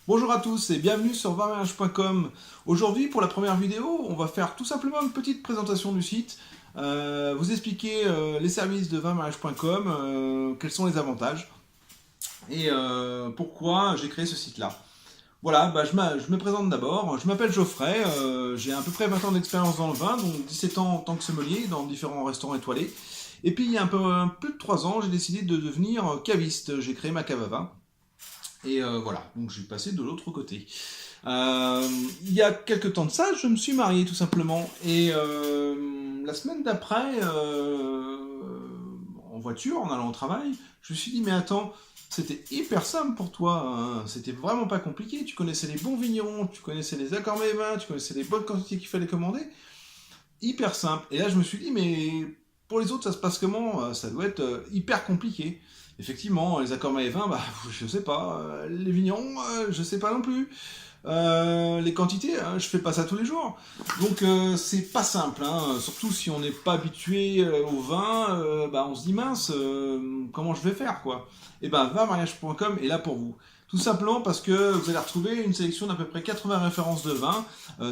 Bonjour à tous et bienvenue sur vinmariage.com. Aujourd'hui, pour la première vidéo, on va faire tout simplement une petite présentation du site, vous expliquer les services de vinmariage.com, quels sont les avantages et pourquoi j'ai créé ce site-là. Voilà, je me présente d'abord. Je m'appelle Geoffrey, j'ai à peu près 20 ans d'expérience dans le vin, donc 17 ans en tant que sommelier dans différents restaurants étoilés. Et puis il y a un peu plus de 3 ans, j'ai décidé de devenir caviste. J'ai créé ma cave à vin. Et voilà, donc je suis passé de l'autre côté. Il y a quelques temps de ça, je me suis marié tout simplement. Et la semaine d'après, en voiture, en allant au travail, je me suis dit, mais attends, c'était hyper simple pour toi, hein. C'était vraiment pas compliqué. Tu connaissais les bons vignerons, tu connaissais les accords mets-vins, tu connaissais les bonnes quantités qu'il fallait commander. Hyper simple. Et là, je me suis dit, mais pour les autres, ça se passe comment? Ça doit être hyper compliqué. Effectivement, les accords mets et vins, bah, je sais pas. Les vignerons, je sais pas non plus. Les quantités, hein, je fais pas ça tous les jours. Donc, c'est pas simple, hein. Surtout si on n'est pas habitué au vin, bah, on se dit mince, comment je vais faire, quoi. Et ben, vinmariage.com est là pour vous. Tout simplement parce que vous allez retrouver une sélection d'à peu près 80 références de vins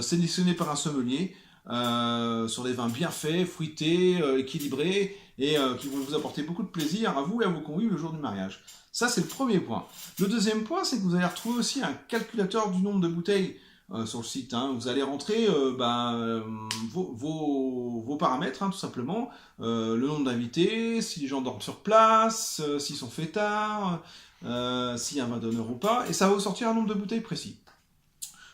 sélectionnées par un sommelier sur des vins bien faits, fruités, équilibrés et qui vont vous apporter beaucoup de plaisir à vous et à vos convives le jour du mariage. Ça, c'est le premier point. Le deuxième point, c'est que vous allez retrouver aussi un calculateur du nombre de bouteilles sur le site, hein. Vous allez rentrer vos paramètres, hein, tout simplement. Le nombre d'invités, si les gens dorment sur place, s'ils sont fêtards, s'il y a un vin d'honneur ou pas, et ça va vous sortir un nombre de bouteilles précis.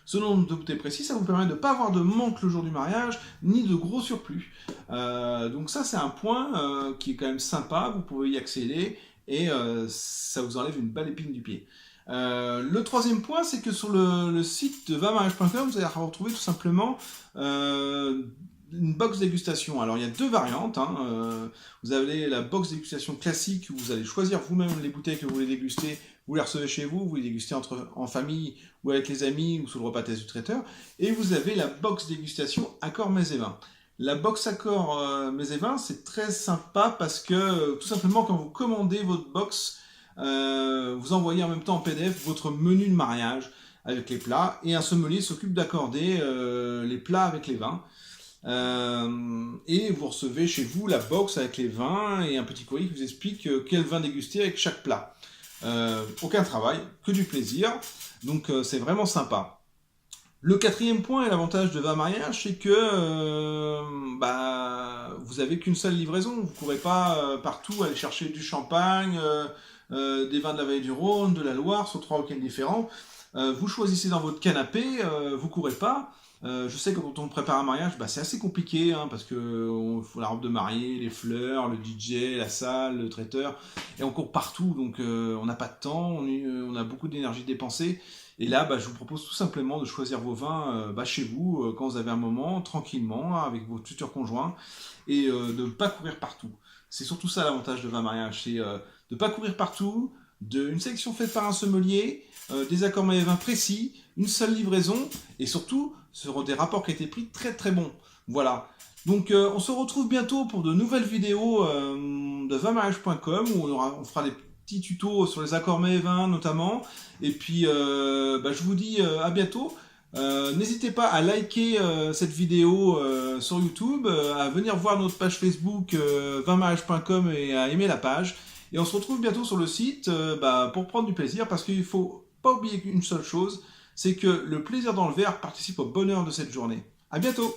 Ce nombre de bouteilles précis, ça vous permet de ne pas avoir de manque le jour du mariage, ni de gros surplus. Donc ça, c'est un point qui est quand même sympa, vous pouvez y accéder, et ça vous enlève une belle épine du pied. Le troisième point, c'est que sur le site de vinmariage.com, vous allez retrouver tout simplement une box dégustation. Alors il y a deux variantes, hein. Vous avez la box dégustation classique où vous allez choisir vous-même les bouteilles que vous voulez déguster. Vous les recevez chez vous, vous les dégustez en famille ou avec les amis ou sous le repas test du traiteur. Et vous avez la box dégustation accord mets et vins. La box accord mets et vins, c'est très sympa parce que tout simplement quand vous commandez votre box, vous envoyez en même temps en PDF votre menu de mariage avec les plats et un sommelier s'occupe d'accorder les plats avec les vins. Et vous recevez chez vous la box avec les vins et un petit courrier qui vous explique quel vin déguster avec chaque plat. Aucun travail, que du plaisir, donc c'est vraiment sympa. Le quatrième point et l'avantage de Vin Mariage, c'est que vous avez qu'une seule livraison. Vous ne courez pas partout aller chercher du champagne, des vins de la vallée du Rhône, de la Loire, sur 3 week-ends différents. Vous choisissez dans votre canapé, vous ne courez pas. Je sais que quand on prépare un mariage, c'est assez compliqué, hein, parce que faut la robe de mariée, les fleurs, le DJ, la salle, le traiteur, et on court partout, donc on n'a pas de temps, on a beaucoup d'énergie dépensée. Et là, je vous propose tout simplement de choisir vos vins chez vous, quand vous avez un moment, tranquillement, hein, avec votre futur conjoint, et de ne pas courir partout. C'est surtout ça l'avantage de Vin Mariage, c'est de ne pas courir partout, une sélection faite par un sommelier, des accords mets et vins précis, une seule livraison, et surtout, seront des rapports qui ont été pris très très bons. Voilà. Donc on se retrouve bientôt pour de nouvelles vidéos de vinmariage.com où on fera des petits tutos sur les accords mets et vins notamment. Et puis je vous dis à bientôt. N'hésitez pas à liker cette vidéo sur YouTube, à venir voir notre page Facebook vinmariage.com et à aimer la page. Et on se retrouve bientôt sur le site pour prendre du plaisir parce qu'il ne faut pas oublier une seule chose, c'est que le plaisir dans le verre participe au bonheur de cette journée. À bientôt!